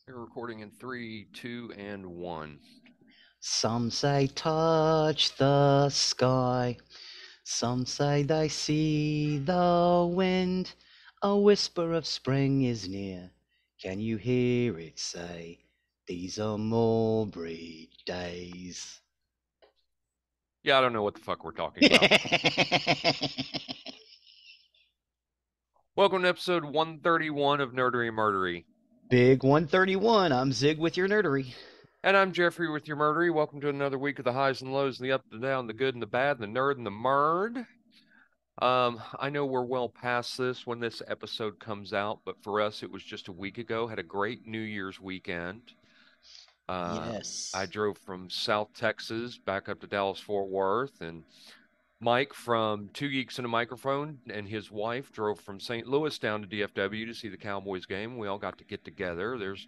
You're recording in three, two, and one. Some say touch the sky, some say they see the wind. A whisper of spring is near. Can you hear it say, these are Mulberry days? Yeah, I don't know what the fuck we're talking about. Welcome to episode 131 of Nerdery Murdery. Big 131, I'm Zig with your nerdery. And I'm Geoffrey with your Murdery. Welcome to another week of the highs and lows, and the up and the down, the good and the bad, and the nerd and the murd. I know we're well past this when this episode comes out, but for us, it was just a week ago. Had a great New Year's weekend. I Yes. drove from South Texas back up to Dallas Fort Worth, and Mike from Two Geeks and a Microphone and his wife drove from St. Louis down to DFW to see the Cowboys game. We all got to get together. There's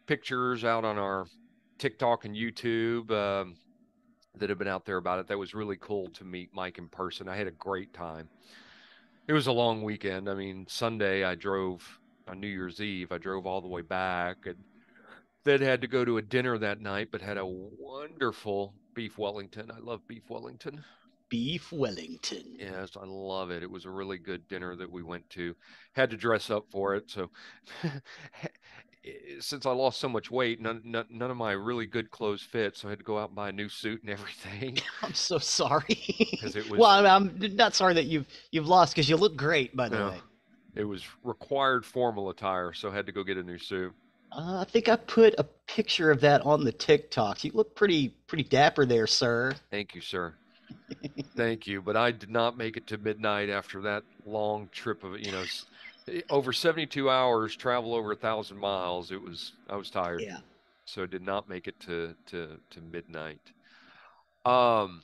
pictures out on our TikTok and YouTube that have been out there about it. That was really cool to meet Mike in person. I had a great time. It was a long weekend. I mean, Sunday I drove on New Year's Eve. I drove all the way back and then had to go to a dinner that night, but had a wonderful beef Wellington. I love beef Wellington. Beef Wellington. Yes, I love it. It was a really good dinner that we went to. Had to dress up for it. So since I lost so much weight, none of my really good clothes fit. So I had to go out and buy a new suit and everything I'm so sorry. because it Well, was, I'm not sorry that you've lost because you look great, by the uh, way. it was required formal attire. So I had to go get a new suit. I think I put a picture of that on the TikToks. You look pretty dapper there, sir. Thank you, sir. Thank you. But I did not make it to midnight after that long trip of, over 72 hours, travel over 1,000 miles. I was tired. Yeah. So did not make it to midnight. Um,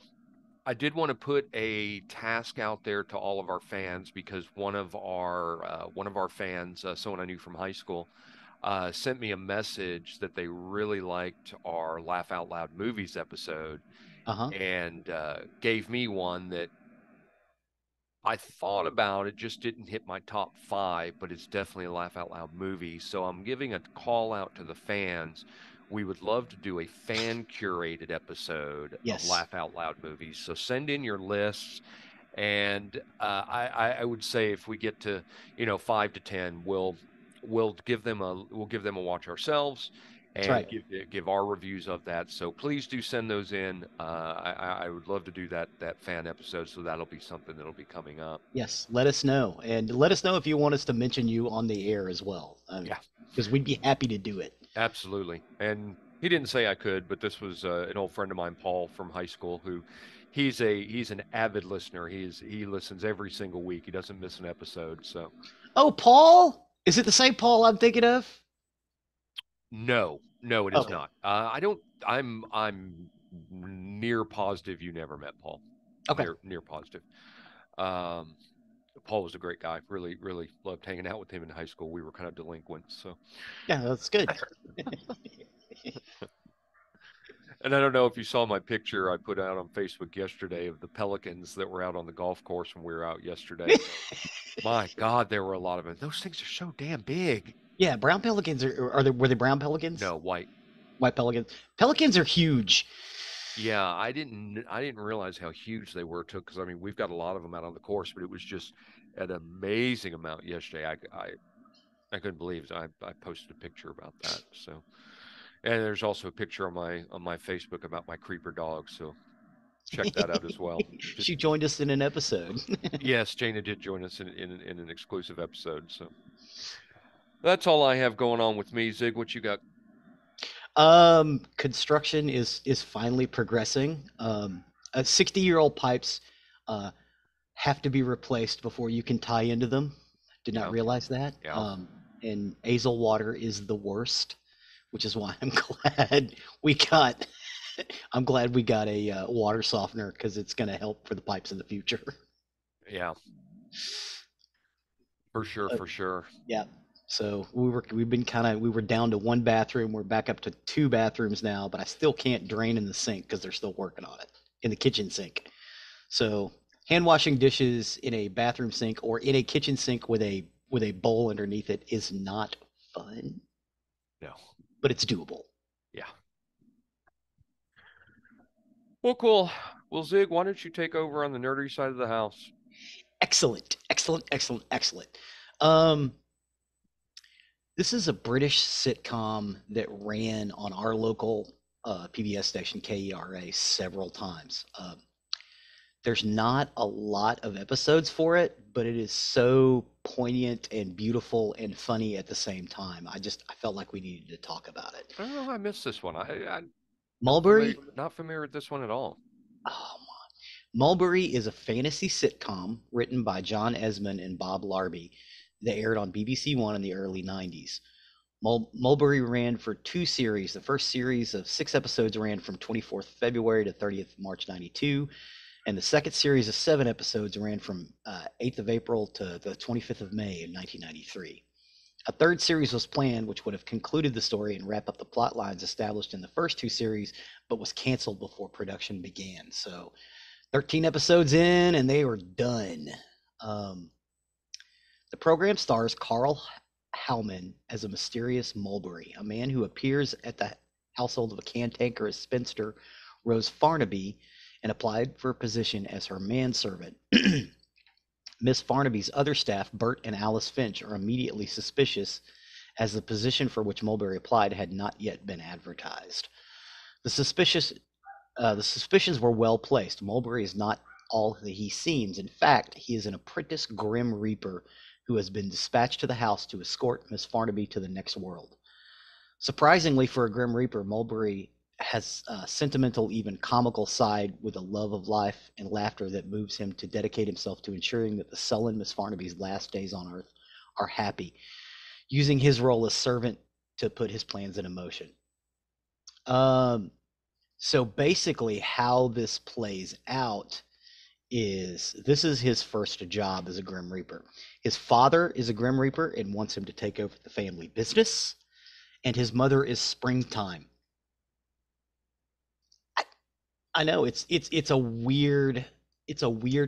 I did want to put a task out there to all of our fans because one of our fans, someone I knew from high school, sent me a message that they really liked our Laugh Out Loud Movies episode Uh huh. and gave me one that I thought about. It just didn't hit my top five, but it's definitely a laugh out loud movie. So I'm giving a call out to the fans. We would love to do a fan curated episode of Yes. laugh out loud movies. So send in your lists, and I would say if we get to 5 to 10, we'll give them a watch ourselves That's and right. give our reviews of that. So please do send those in. I would love to do that fan episode. So that'll be something that'll be coming up. Yes. Let us know, and let us know if you want us to mention you on the air as well, Yeah, because we'd be happy to do it. absolutely. And he didn't say I could, but this was an old friend of mine, Paul from high school, who he's an avid listener. He listens every single week. He doesn't miss an episode. So Oh, Paul, is it the same Paul I'm thinking of? no, no, it is Okay. not. I don't. I'm near positive you never met Paul. Okay. Near positive. Um, Paul was a great guy. Really, really loved hanging out with him in high school. We were kind of delinquents. So, Yeah, that's good. and I don't know if you saw my picture I put out on Facebook yesterday of the pelicans that were out on the golf course when we were out yesterday. My God, there were a lot of them. Those things are so damn big. Yeah, brown pelicans are they were they brown pelicans? No, white. White pelicans. Pelicans are huge. Yeah, I didn't realize how huge they were took because I mean we've got a lot of them out on the course, but it was just an amazing amount yesterday. I couldn't believe it. I posted a picture about that. So and there's also a picture on my Facebook about my creeper dog. So check that out as well. Just She joined us in an episode. yes, Jana did join us in an exclusive episode. So that's all I have going on with me. Zig, what you got? Construction is finally progressing. 60-year-old pipes uh, have to be replaced before you can tie into them. Did not Yeah, realize that. yeah. And Azle water is the worst, which is why I'm glad we got. I'm glad we got a water softener because it's going to help for the pipes in the future. Yeah, for sure, But for sure. yeah. So we were down to one bathroom. We're back up to two bathrooms now, but I still can't drain in the sink because they're still working on it in the kitchen sink. So hand washing dishes in a bathroom sink or in a kitchen sink with a bowl underneath it is not fun. No. but it's doable. Yeah. Well, cool. Well, Zig, why don't you take over on the nerdy side of the house? Excellent, excellent, excellent, excellent. Um, this is a British sitcom that ran on our local PBS station KERA several times. There's not a lot of episodes for it, but it is so poignant and beautiful and funny at the same time. I felt like we needed to talk about it. Oh, I missed this one. I'm Mulberry, not familiar with this one at all. oh, Mulberry is a fantasy sitcom written by John Esmond and Bob Larby that aired on BBC One in the early 90s. Mulberry ran for two series. The first series of 6 episodes ran from 24th February to 30th March 92, and the second series of 7 episodes ran from 8th of April to the 25th of May in 1993. A third series was planned, which would have concluded the story and wrap up the plot lines established in the first two series, but was canceled before production began. So 13 episodes in, and they were done. Um, the program stars Carl Howman as a mysterious Mulberry, a man who appears at the household of a cantankerous spinster, Rose Farnaby, and applied for a position as her manservant. Miss Farnaby's other staff, Bert and Alice Finch, are immediately suspicious, as the position for which Mulberry applied had not yet been advertised. The suspicions were well placed. Mulberry is not all that he seems. In fact, he is an apprentice Grim Reaper who has been dispatched to the house to escort Miss Farnaby to the next world. Surprisingly for a Grim Reaper, Mulberry has a sentimental, even comical side with a love of life and laughter that moves him to dedicate himself to ensuring that the sullen Miss Farnaby's last days on Earth are happy, using his role as servant to put his plans in motion. So basically, how this plays out is this is his first job as a Grim Reaper. His father is a Grim Reaper and wants him to take over the family business, and his mother is Springtime. I know it's a weird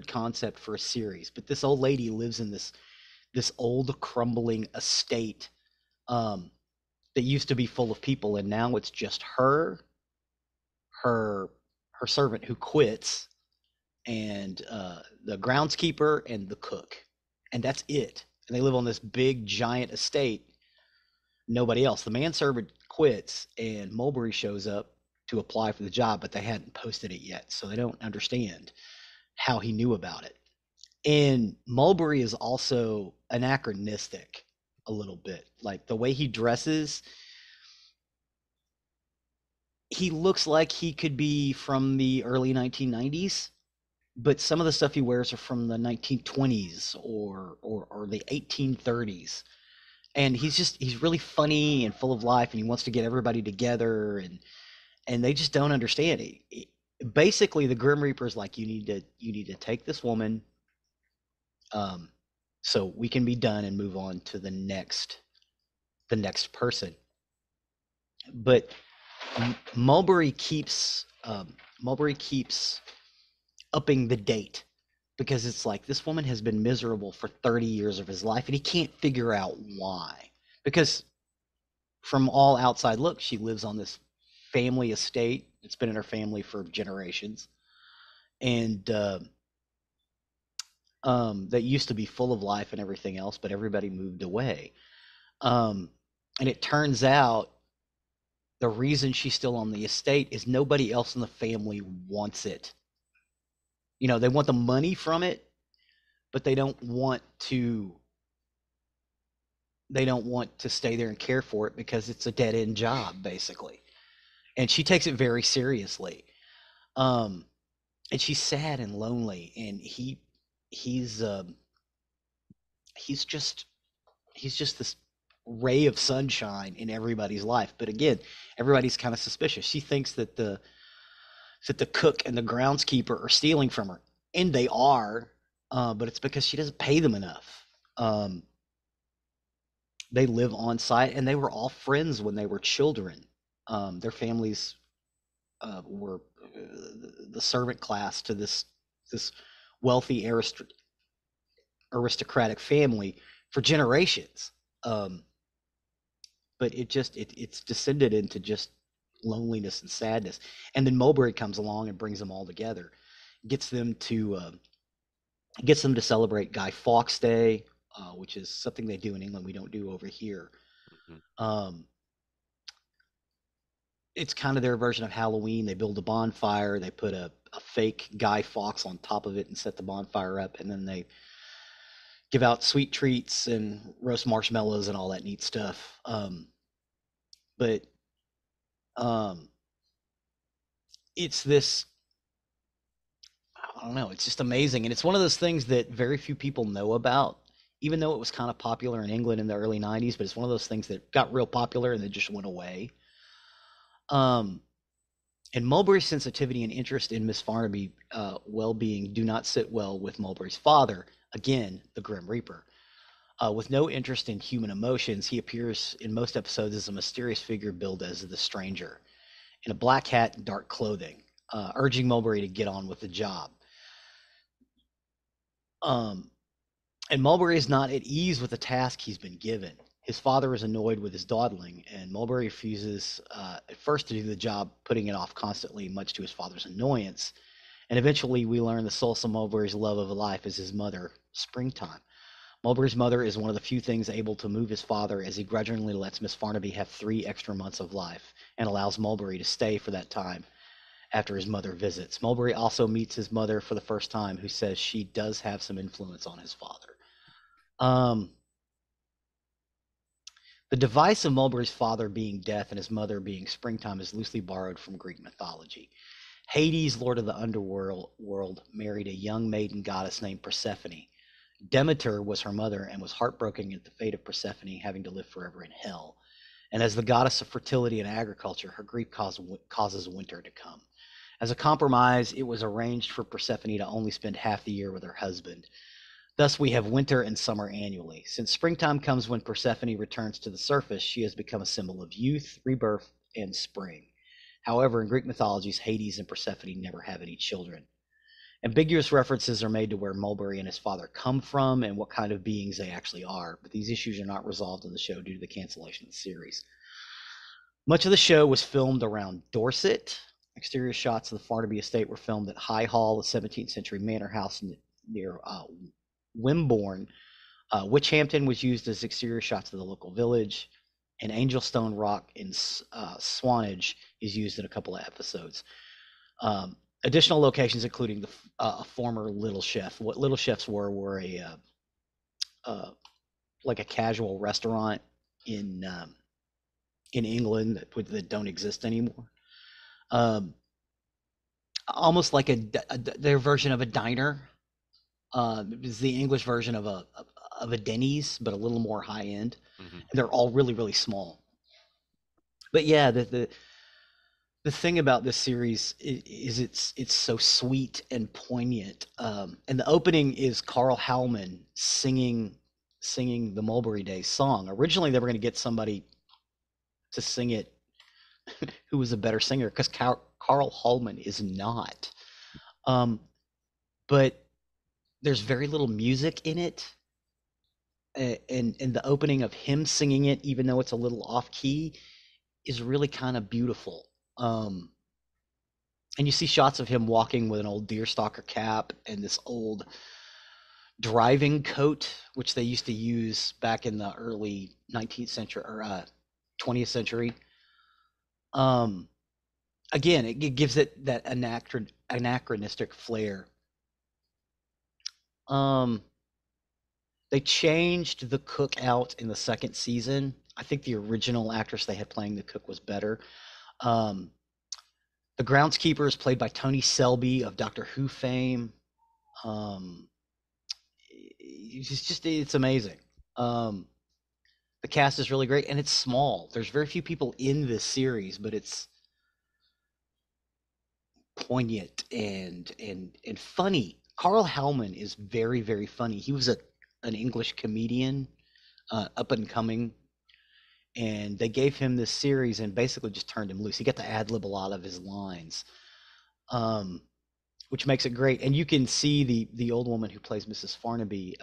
concept for a series, but this old lady lives in this old crumbling estate um, that used to be full of people, and now it's just her her servant who quits, and the groundskeeper and the cook, and that's it. And they live on this big giant estate. Nobody else. The manservant quits, and Mulberry shows up to apply for the job, but they hadn't posted it yet, so they don't understand how he knew about it. And Mulberry is also anachronistic a little bit. Like the way he dresses, he looks like he could be from the early 1990s, but some of the stuff he wears are from the 1920s or the 1830s. And he's really funny and full of life, and he wants to get everybody together, and they just don't understand it. Basically, the Grim Reaper is like, you need to take this woman, um, so we can be done and move on to the next person. But Mulberry keeps upping the date, because it's like this woman has been miserable for 30 years of his life, and he can't figure out why. Because from all outside look, she lives on this family estate. It's been in her family for generations, and that used to be full of life and everything else, but everybody moved away. Um, and it turns out the reason she's still on the estate is nobody else in the family wants it. They want the money from it, but they don't want to stay there and care for it because it's a dead end job, basically. And she takes it very seriously. Um, and she's sad and lonely, and he's he's just he's just this ray of sunshine in everybody's life. But again, everybody's kind of suspicious. She thinks that the cook and the groundskeeper are stealing from her, and they are, but it's because she doesn't pay them enough. Um, they live on site, and they were all friends when they were children. Their families were the servant class to this wealthy aristocratic family for generations. Um, but it's descended into just loneliness and sadness. And then Mulberry comes along and brings them all together, gets them to celebrate Guy Fawkes Day, which is something they do in England we don't do over here. Mhm. Um, it's kind of their version of Halloween. They build a bonfire, they put a fake Guy Fawkes on top of it and set the bonfire up, and then they give out sweet treats and roast marshmallows and all that neat stuff. But um, it's this, I don't know, it's just amazing. And it's one of those things that very few people know about, even though it was kind of popular in England in the early 90s, but it's one of those things that got real popular and then just went away. Um, and Mulberry's sensitivity and interest in Miss Farnaby well-being do not sit well with Mulberry's father, again, the Grim Reaper. With no interest in human emotions, he appears in most episodes as a mysterious figure billed as the Stranger, in a black hat and dark clothing, urging Mulberry to get on with the job. Um, and Mulberry is not at ease with the task he's been given. His father is annoyed with his dawdling, and Mulberry refuses at first to do the job, putting it off constantly, much to his father's annoyance. And eventually, we learn the source of Mulberry's love of life is his mother, Springtime. Mulberry's mother is one of the few things able to move his father, as he grudgingly lets Miss Farnaby have 3 extra months of life and allows Mulberry to stay for that time after his mother visits. Mulberry also meets his mother for the first time, who says she does have some influence on his father. Um, the device of Mulberry's father being death and his mother being Springtime is loosely borrowed from Greek mythology. Hades, lord of the underworld, married a young maiden goddess named Persephone. Demeter was her mother and was heartbroken at the fate of Persephone having to live forever in hell. And as the goddess of fertility and agriculture, her grief causes winter to come. As a compromise, it was arranged for Persephone to only spend half the year with her husband. Thus, we have winter and summer annually. Since springtime comes when Persephone returns to the surface, she has become a symbol of youth, rebirth, and spring. However, in Greek mythologies, Hades and Persephone never have any children. Ambiguous references are made to where Mulberry and his father come from and what kind of beings they actually are, but these issues are not resolved in the show due to the cancellation of the series. Much of the show was filmed around Dorset. Exterior shots of the Farnaby estate were filmed at High Hall, a 17th century manor house near Wimborne. Witchhampton was used as exterior shots of the local village, and Angelstone Rock in Swanage is used in a couple of episodes. Additional locations, including the former Little Chef. What Little Chefs were a like a casual restaurant in England that don't exist anymore. Almost like their version of a diner. It's the English version of a Denny's, but a little more high end. Mhm. And they're all really really small. But yeah, the thing about this series is it's so sweet and poignant. And the opening is Carl Howman singing the Mulberry Days song. Originally, they were going to get somebody to sing it who was a better singer, because Carl Hallman is not. Um, but there's very little music in it, and the opening of him singing it, even though it's a little off key, is really kind of beautiful. And you see shots of him walking with an old deerstalker cap and this old driving coat, which they used to use back in the early 19th century or 20th century. Um, Again, it gives it that anachronistic flair. Um, they changed the cook out in the second season. I think the original actress they had playing the cook was better. Um, the groundskeeper is played by Tony Selby of Doctor Who fame. Um, it's amazing. Um, the cast is really great, and it's small. There's very few people in this series, but it's poignant and funny. Carl Hellman is very very funny. He was an English comedian, up and coming, and they gave him this series and basically just turned him loose. He got to ad lib a lot of his lines, um, which makes it great. And you can see the old woman who plays Mrs. Farnaby.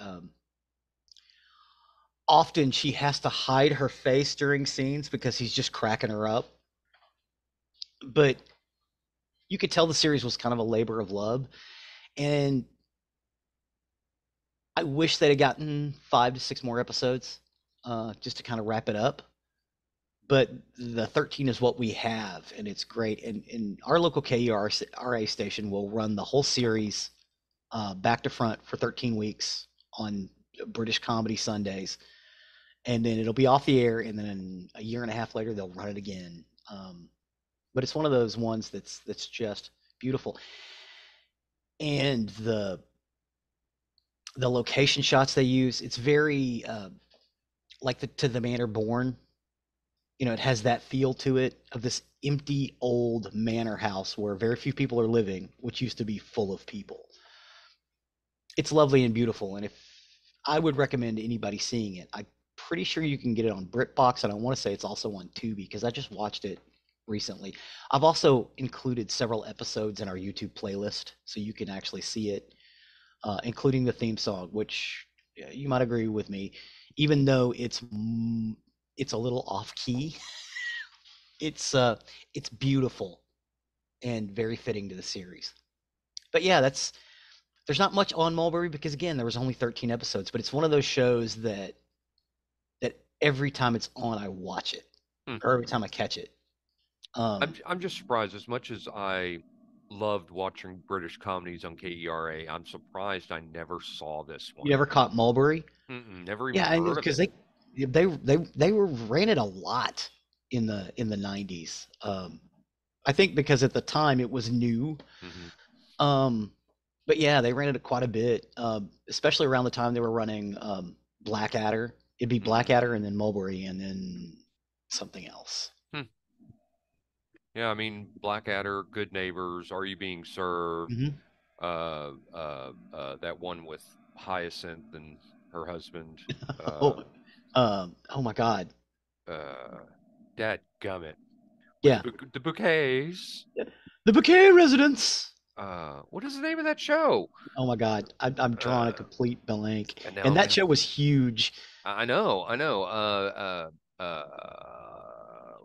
often she has to hide her face during scenes because he's just cracking her up. But you could tell the series was kind of a labor of love, and I wish they'd have gotten 5 to 6 more episodes, just to kind of wrap it up. But the 13 is what we have, and it's great. And our local KERA station will run the whole series, back to front for 13 weeks on British Comedy Sundays, and then it'll be off the air, and then a year and a half later they'll run it again. But it's one of those ones that's just beautiful, and the location shots they use, it's very, like the To the Manor Born. It has that feel to it of this empty old manor house where very few people are living, which used to be full of people. It's lovely and beautiful, and if I would recommend anybody seeing it, I'm pretty sure you can get it on BritBox, and I want to say it's also on Tubi because I just watched it recently. I've also included several episodes in our YouTube playlist, so you can actually see it, including the theme song, which, you might agree with me, even though it's a little off key, it's beautiful and very fitting to the series. But yeah, there's not much on Mulberry because again, there was only 13 episodes, but it's one of those shows that every time it's on, I watch it, Hmm. or every time I catch it. I'm just surprised. As much as I loved watching British comedies on KERA, I'm surprised I never saw this You one. never caught Mulberry? Never even Yeah, and heard of because it. they were ran it a lot in the 90s. I think because at the time it was new. Hmm. Um, but yeah, they ran it quite a bit, especially around the time they were running, Blackadder. It'd be Hmm. Blackadder and then Mulberry and then something else. Hmm. Yeah, I mean, Blackadder, Good Neighbors, Are You Being Served? Hmm. That one with Hyacinth and her husband. Oh, Uh, oh my God. Dad gummit with Yeah. the bouquets. The Bouquet Residence. What is the name of that show? Oh my God. I'm drawing a Uh, complete blank. and now And I'm that gonna. show was huge. I know.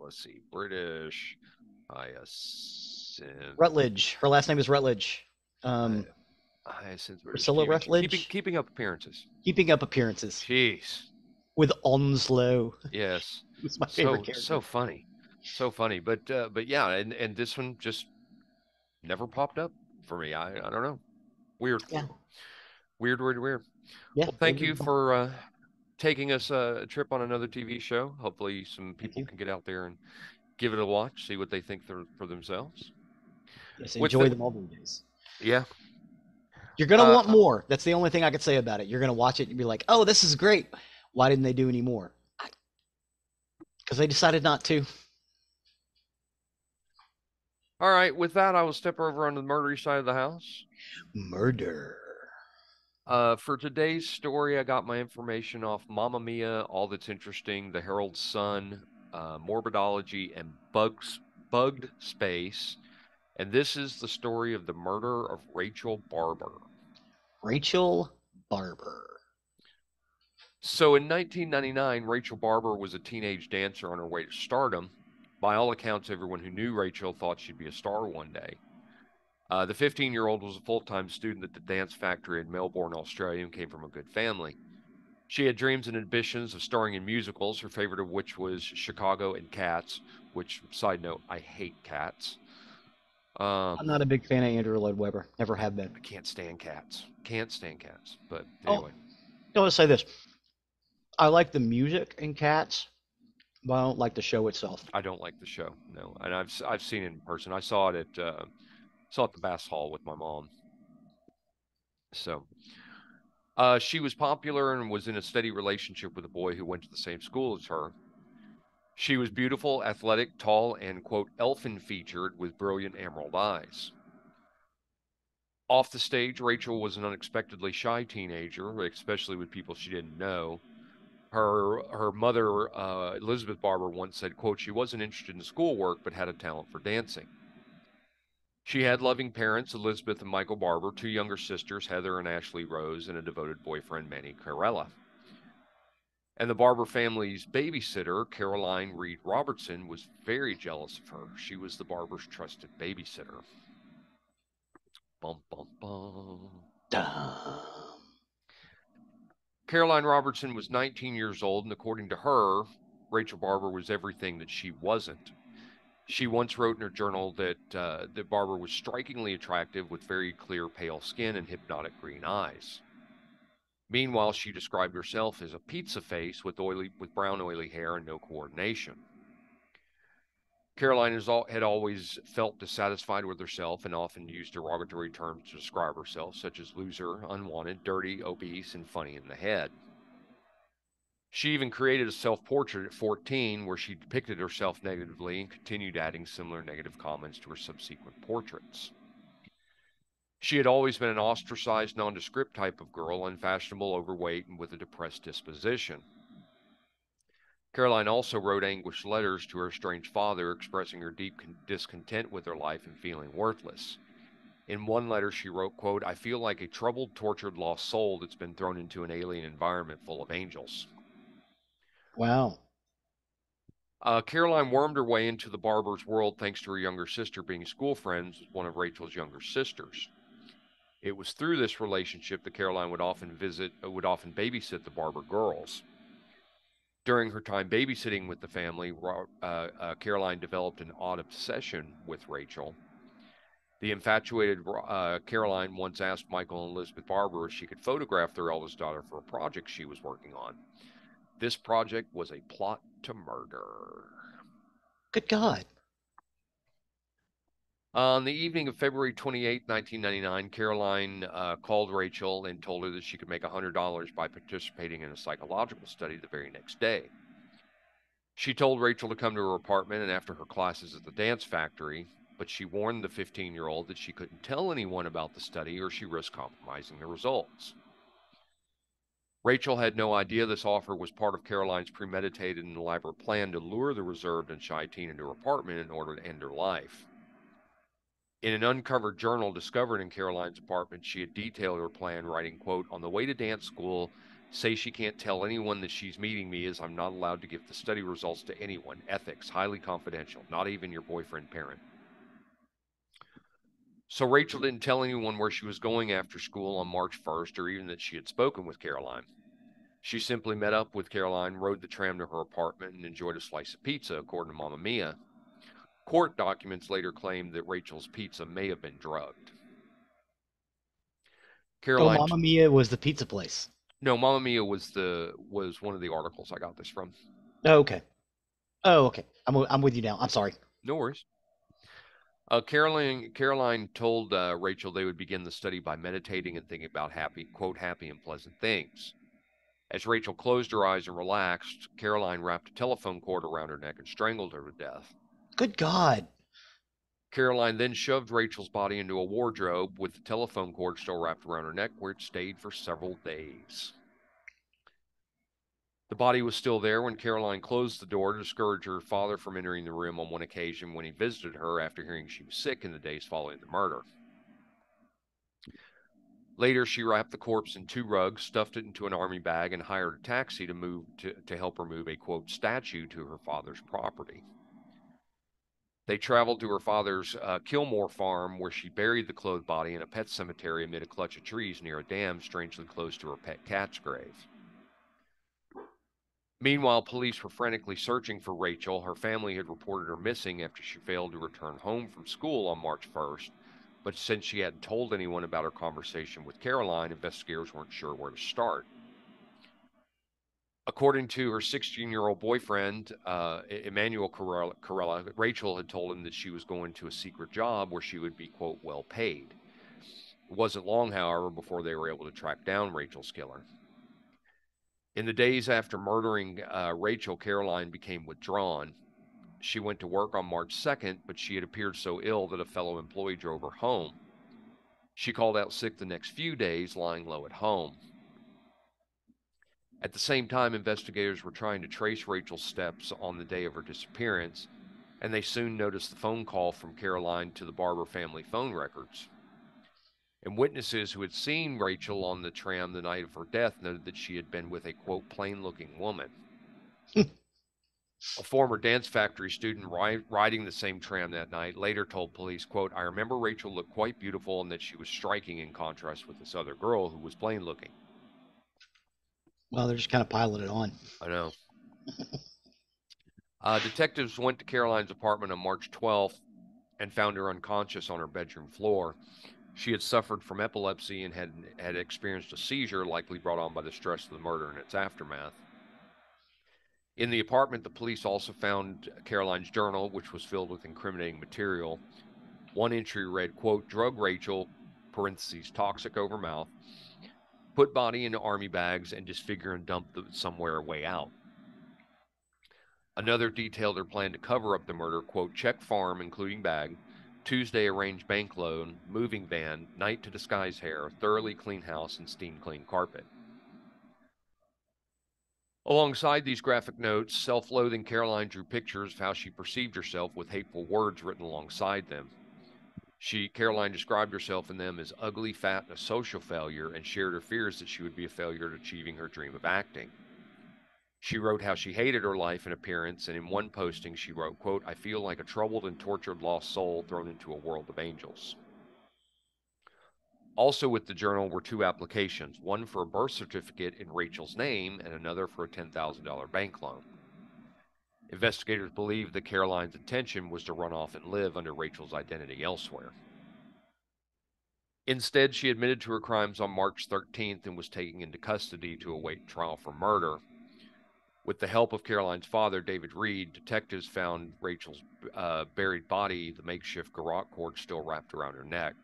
Let's see, British Hyacinth, Rutledge. Her last name is Rutledge. Hy- Um, Hyacinth, British Priscilla Rutledge. keeping up appearances. Keeping Up Appearances Jeez, with Onslow. yes, Who's my favorite so character. funny, so funny. But yeah, and this one just never popped up for me. I don't know. Weird, Yeah. weird. Yeah. Well, thank you for taking us a trip on another TV show. Hopefully, some Thank people you. can get out there and give it a watch, see what they think for themselves. Yes. With Enjoy the the Mulberry Days. yeah, You're gonna uh, want more. That's the only thing I could say about it. You're gonna watch it and be like, "Oh, this is great. Why didn't they do any more?" Because they decided not to. all right. With that, I will step over on the murdery side of the house. Murder. For today's story, I got my information off Mamma Mia, All That's Interesting, The Herald Sun, Morbidology, and Bugged Space. And this is the story of the murder of Rachel Barber. Rachel Barber. So in 1999, Rachel Barber was a teenage dancer on her way to stardom. By all accounts, everyone who knew Rachel thought she'd be a star one day. The 15-year-old was a full-time student at the Dance Factory in Melbourne, Australia, and came from a good family. She had dreams and ambitions of starring in musicals, her favorite of which was Chicago and Cats, which, side note, I hate Cats. I'm Um, not a big fan of Andrew Lloyd Webber. Never have been. I can't stand Cats. Can't stand Cats. But Oh, anyway, I want to say this. I like the music in Cats, but I don't like the show itself. I don't like the show. No, and I've seen it in person. I saw it at the Bass Hall with my mom. So she was popular and was in a steady relationship with a boy who went to the same school as her. She was beautiful, athletic, tall, and, quote, elfin featured with brilliant emerald eyes. Off the stage, Rachel was an unexpectedly shy teenager, especially with people she didn't know. Her mother, Elizabeth Barber, once said, quote, she wasn't interested in schoolwork, but had a talent for dancing. She had loving parents, Elizabeth and Michael Barber, two younger sisters, Heather and Ashley Rose, and a devoted boyfriend, Manny Carella. And the Barber family's babysitter, Caroline Reed Robertson, was very jealous of her. She was the Barber's trusted babysitter. Bum, bum, bum. Dumb. Caroline Robertson was 19 years old, and according to her, Rachel Barber was everything that she wasn't. She once wrote in her journal that Barber was strikingly attractive with very clear, pale skin and hypnotic green eyes. Meanwhile, she described herself as a pizza face with brown, oily hair and no coordination. Caroline had always felt dissatisfied with herself and often used derogatory terms to describe herself, such as loser, unwanted, dirty, obese, and funny in the head. She even created a self-portrait at 14 where she depicted herself negatively and continued adding similar negative comments to her subsequent portraits. She had always been an ostracized, nondescript type of girl, unfashionable, overweight, and with a depressed disposition. Caroline also wrote anguished letters to her estranged father expressing her deep discontent with her life and feeling worthless. In one letter she wrote, quote, "I feel like a troubled, tortured, lost soul that's been thrown into an alien environment full of angels." Wow. Caroline wormed her way into the Barber's world thanks to her younger sister being school friends with one of Rachel's younger sisters. It was through this relationship that Caroline would often babysit the Barber girls. During her time babysitting with the family, Caroline developed an odd obsession with Rachel. The infatuated Caroline once asked Michael and Elizabeth Barber if she could photograph their eldest daughter for a project she was working on. This project was a plot to murder. Good God. On the evening of February 28, 1999, Caroline called Rachel and told her that she could make $100 by participating in a psychological study the very next day. She told Rachel to come to her apartment and after her classes at the dance factory, but she warned the 15-year-old that she couldn't tell anyone about the study or she risked compromising the results. Rachel had no idea this offer was part of Caroline's premeditated and elaborate plan to lure the reserved and shy teen into her apartment in order to end her life. In an uncovered journal discovered in Caroline's apartment, she had detailed her plan, writing, quote, "On the way to dance school, say she can't tell anyone that she's meeting me as I'm not allowed to give the study results to anyone. Ethics, highly confidential, not even your boyfriend parent." So Rachel didn't tell anyone where she was going after school on March 1st or even that she had spoken with Caroline. She simply met up with Caroline, rode the tram to her apartment, and enjoyed a slice of pizza, according to Mamma Mia. Court documents later claimed that Rachel's pizza may have been drugged. Oh, Caroline, Mamma Mia was the pizza place. no, Mamma Mia was one of the articles I got this from. Oh, okay. Oh, okay. I'm with you now. I'm sorry. No worries. Caroline told Rachel they would begin the study by meditating and thinking about happy and pleasant things. As Rachel closed her eyes and relaxed, Caroline wrapped a telephone cord around her neck and strangled her to death. Good God. Caroline then shoved Rachel's body into a wardrobe with the telephone cord still wrapped around her neck, where it stayed for several days. The body was still there when Caroline closed the door to discourage her father from entering the room on one occasion when he visited her after hearing she was sick in the days following the murder. Later, she wrapped the corpse in 2 rugs, stuffed it into an army bag, and hired a taxi to help her move a, quote, statue to her father's property. They traveled to her father's Kilmore farm, where she buried the clothed body in a pet cemetery amid a clutch of trees near a dam strangely close to her pet cat's grave. Meanwhile, police were frantically searching for Rachel. Her family had reported her missing after she failed to return home from school on March 1st, but since she hadn't told anyone about her conversation with Caroline, investigators weren't sure where to start. According to her 16-year-old boyfriend, Emmanuel Corella, Rachel had told him that she was going to a secret job where she would be, quote, well paid. It wasn't long, however, before they were able to track down Rachel's killer. In the days after murdering Rachel, Caroline became withdrawn. She went to work on March 2nd, but she had appeared so ill that a fellow employee drove her home. She called out sick the next few days, lying low at home. At the same time, investigators were trying to trace Rachel's steps on the day of her disappearance, and they soon noticed the phone call from Caroline to the Barber family phone records. And witnesses who had seen Rachel on the tram the night of her death noted that she had been with a, quote, plain looking woman. A former dance factory student riding the same tram that night later told police, quote, I remember Rachel looked quite beautiful and that she was striking in contrast with this other girl who was plain looking. Well, they're just kind of piling it on. I know. Detectives went to Caroline's apartment on March 12th and found her unconscious on her bedroom floor. She had suffered from epilepsy and had experienced a seizure, likely brought on by the stress of the murder and its aftermath. In the apartment, the police also found Caroline's journal, which was filled with incriminating material. One entry read, quote, drug Rachel, parentheses, toxic over mouth, put body into army bags and disfigure and dump somewhere way out. Another detailed her plan to cover up the murder, quote, check farm, including bag, Tuesday arrange bank loan, moving van, night to disguise hair, thoroughly clean house, and steam clean carpet. Alongside these graphic notes, self-loathing Caroline drew pictures of how she perceived herself with hateful words written alongside them. Caroline described herself in them as ugly, fat, and a social failure, and shared her fears that she would be a failure at achieving her dream of acting. She wrote how she hated her life and appearance, and in one posting she wrote, quote, I feel like a troubled and tortured lost soul thrown into a world of angels. Also with the journal were two applications, one for a birth certificate in Rachel's name and another for a $10,000 bank loan. Investigators believe that Caroline's intention was to run off and live under Rachel's identity elsewhere. Instead, she admitted to her crimes on March 13th and was taken into custody to await trial for murder. With the help of Caroline's father, David Reed, detectives found Rachel's buried body, the makeshift garrote cord still wrapped around her neck.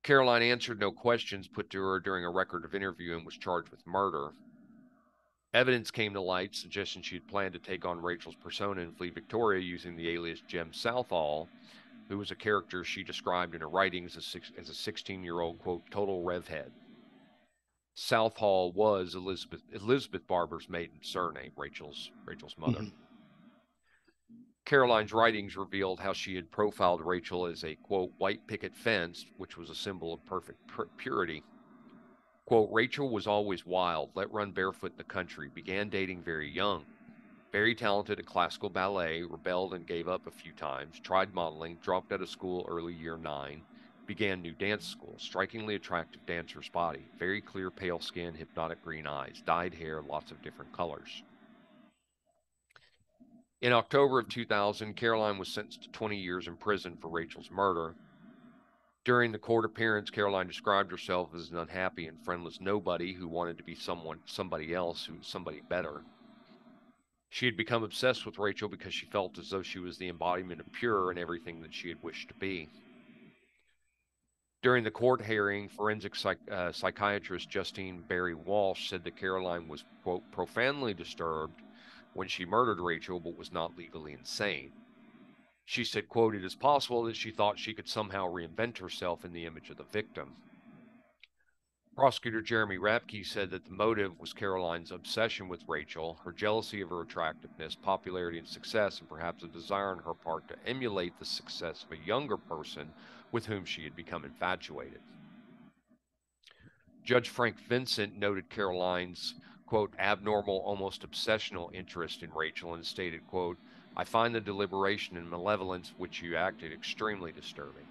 Caroline answered no questions put to her during a record of interview and was charged with murder. Evidence came to light suggesting she had planned to take on Rachel's persona and flee Victoria using the alias Jem Southall, who was a character she described in her writings as a 16-year-old, quote, total revhead. Southall was Elizabeth Barber's maiden surname, Rachel's mother. Mhm. Caroline's writings revealed how she had profiled Rachel as a, quote, white picket fence, which was a symbol of perfect purity. Quote, Rachel was always wild, let run barefoot in the country, began dating very young. Very talented at classical ballet, rebelled and gave up a few times, tried modeling, dropped out of school early year 9, began new dance school, strikingly attractive dancer's body, very clear pale skin, hypnotic green eyes, dyed hair, lots of different colors. In October of 2000, Caroline was sentenced to 20 years in prison for Rachel's murder. During the court appearance, Caroline described herself as an unhappy and friendless nobody who wanted to be somebody else, who was somebody better. She had become obsessed with Rachel because she felt as though she was the embodiment of pure and everything that she had wished to be. During the court hearing, forensic psychiatrist Justine Barry Walsh said that Caroline was, quote, profoundly disturbed when she murdered Rachel, but was not legally insane. She said, quote, it is possible that she thought she could somehow reinvent herself in the image of the victim. Prosecutor Jeremy Rapke said that the motive was Caroline's obsession with Rachel, her jealousy of her attractiveness, popularity, and success, and perhaps a desire on her part to emulate the success of a younger person with whom she had become infatuated. Judge Frank Vincent noted Caroline's, quote, abnormal, almost obsessional interest in Rachel and stated, quote, I find the deliberation and malevolence which you acted extremely disturbing.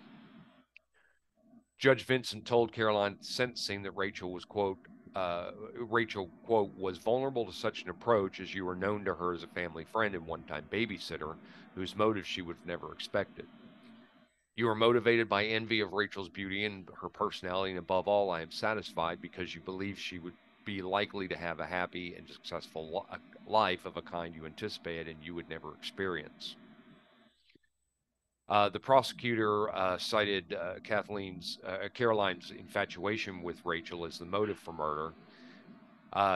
Judge Vincent told Caroline at the sentencing that Rachel was, quote, was vulnerable to such an approach as you were known to her as a family friend and one-time babysitter, whose motive she would have never expected. You are motivated by envy of Rachel's beauty and her personality, and above all, I am satisfied because you believe she would be likely to have a happy and successful life of a kind you anticipated and you would never experience. The prosecutor cited Caroline's infatuation with Rachel as the motive for murder.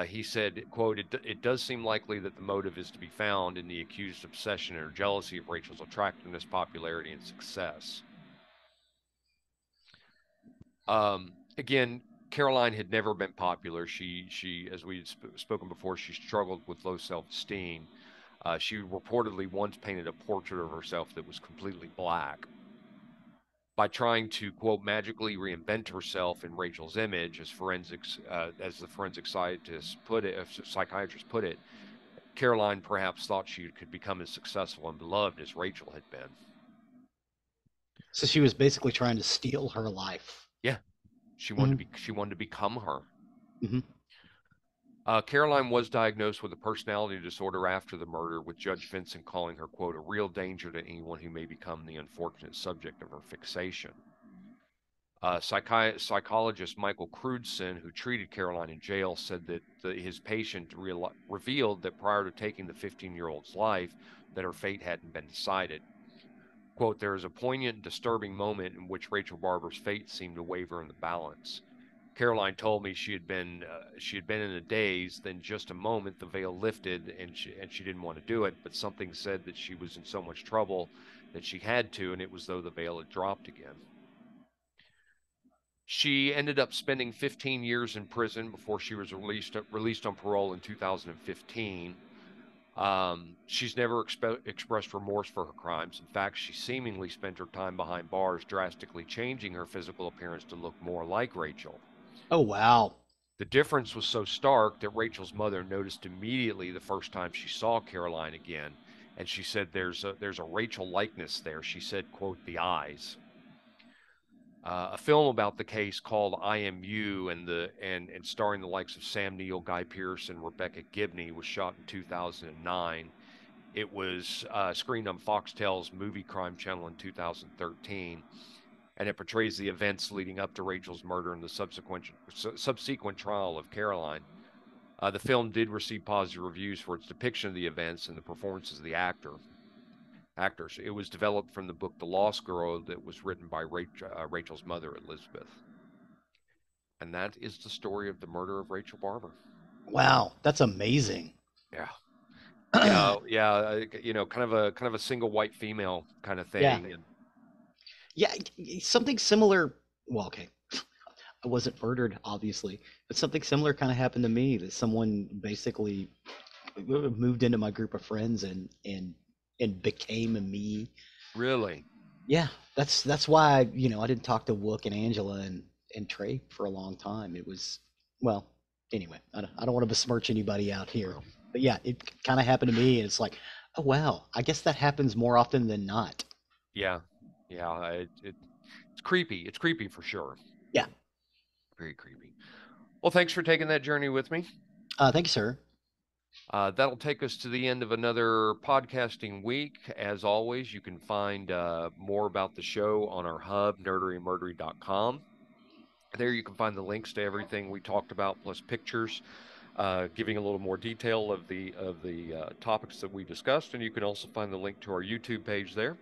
He said, quote, it does seem likely that the motive is to be found in the accused's obsession and her jealousy of Rachel's attractiveness, popularity, and success. Again, Caroline had never been popular. She as we had spoken before, she struggled with low self-esteem. She reportedly once painted a portrait of herself that was completely black. by trying to, quote, magically reinvent herself in Rachel's image, as the forensic psychiatrist put it. Caroline perhaps thought she could become as successful and beloved as Rachel had been. So she was basically trying to steal her life. Yeah, Hmm. she wanted to become her. Hmm. Caroline was diagnosed with a personality disorder after the murder, with Judge Vincent calling her, quote, a real danger to anyone who may become the unfortunate subject of her fixation. Psychologist Michael Crudson, who treated Caroline in jail, said that his patient revealed that prior to taking the 15-year-old's life, that her fate hadn't been decided. Quote, there is a poignant, disturbing moment in which Rachel Barber's fate seemed to waver in the balance. Caroline told me she had been in a daze. Then, just a moment, the veil lifted, and she didn't want to do it. But something said that she was in so much trouble that she had to, and it was though the veil had dropped again. She ended up spending 15 years in prison before she was released on parole in 2015. She's never expressed remorse for her crimes. In fact, she seemingly spent her time behind bars, drastically changing her physical appearance to look more like Rachel. Oh, wow. The difference was so stark that Rachel's mother noticed immediately the first time she saw Caroline again, and she said, there's a Rachel likeness there." She said, quote, "the eyes." A film about the case called "I Am You" and starring the likes of Sam Neill, Guy Pearce, and Rebecca Gibney was shot in 2009. It was screened on Foxtel's Movie Crime Channel in 2013, and it portrays the events leading up to Rachel's murder and the subsequent trial of Caroline. The film did receive positive reviews for its depiction of the events and the performances of the actors. It was developed from the book The Lost Girl that was written by Rachel's mother, Elizabeth. And that is the story of the murder of Rachel Barber. Wow, that's amazing. Yeah. Yeah, kind of a single white female kind of Yeah. thing. And Yeah, something similar. Well, okay, I wasn't murdered, obviously, but something similar kind of happened to me. That someone basically moved into my group of friends and became me. really, Yeah, that's why I didn't talk to Wook and Angela and Trey for a long time. It was well, anyway. I don't want to besmirch anybody out here, well, but yeah, it kind of happened to me, and it's like, oh wow, I guess that happens more often than not. yeah, yeah. It's creepy. It's creepy for sure. Yeah. Very creepy. Well, thanks for taking that journey with me. Thank you, sir. That'll take us to the end of another podcasting week. As always, you can find more about the show on our hub, nerderyandmurdery.com. There you can find the links to everything we talked about, plus pictures, giving a little more detail of the topics that we discussed. And you can also find the link to our YouTube page there.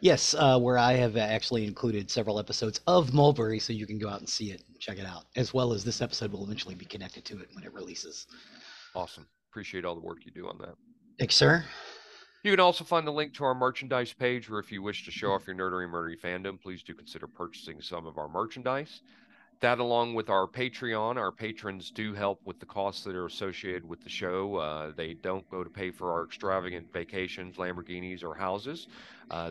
Yes, where I have actually included several episodes of Mulberry, so you can go out and see it, and check it out, as well as this episode will eventually be connected to it when it releases. Awesome. Appreciate all the work you do on that. Thanks, sir. You can also find the link to our merchandise page, where if you wish to show off your Nerdery and Murdery fandom, please do consider purchasing some of our merchandise. That, along with our Patreon, our patrons do help with the costs that are associated with the show. They don't go to pay for our extravagant vacations, Lamborghinis, or houses.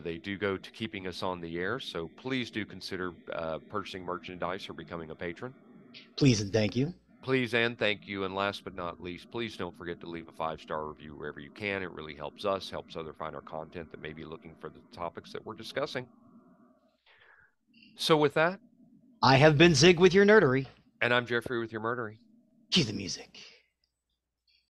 They do go to keeping us on the air. So please do consider purchasing merchandise or becoming a patron. Please and thank you. Please and thank you. And last but not least, please don't forget to leave a 5-star review wherever you can. It really helps us, helps others find our content that may be looking for the topics that we're discussing. So with that, I have been Zig with your nerdery. and I'm Geoffrey with your Murdery. Cue the music.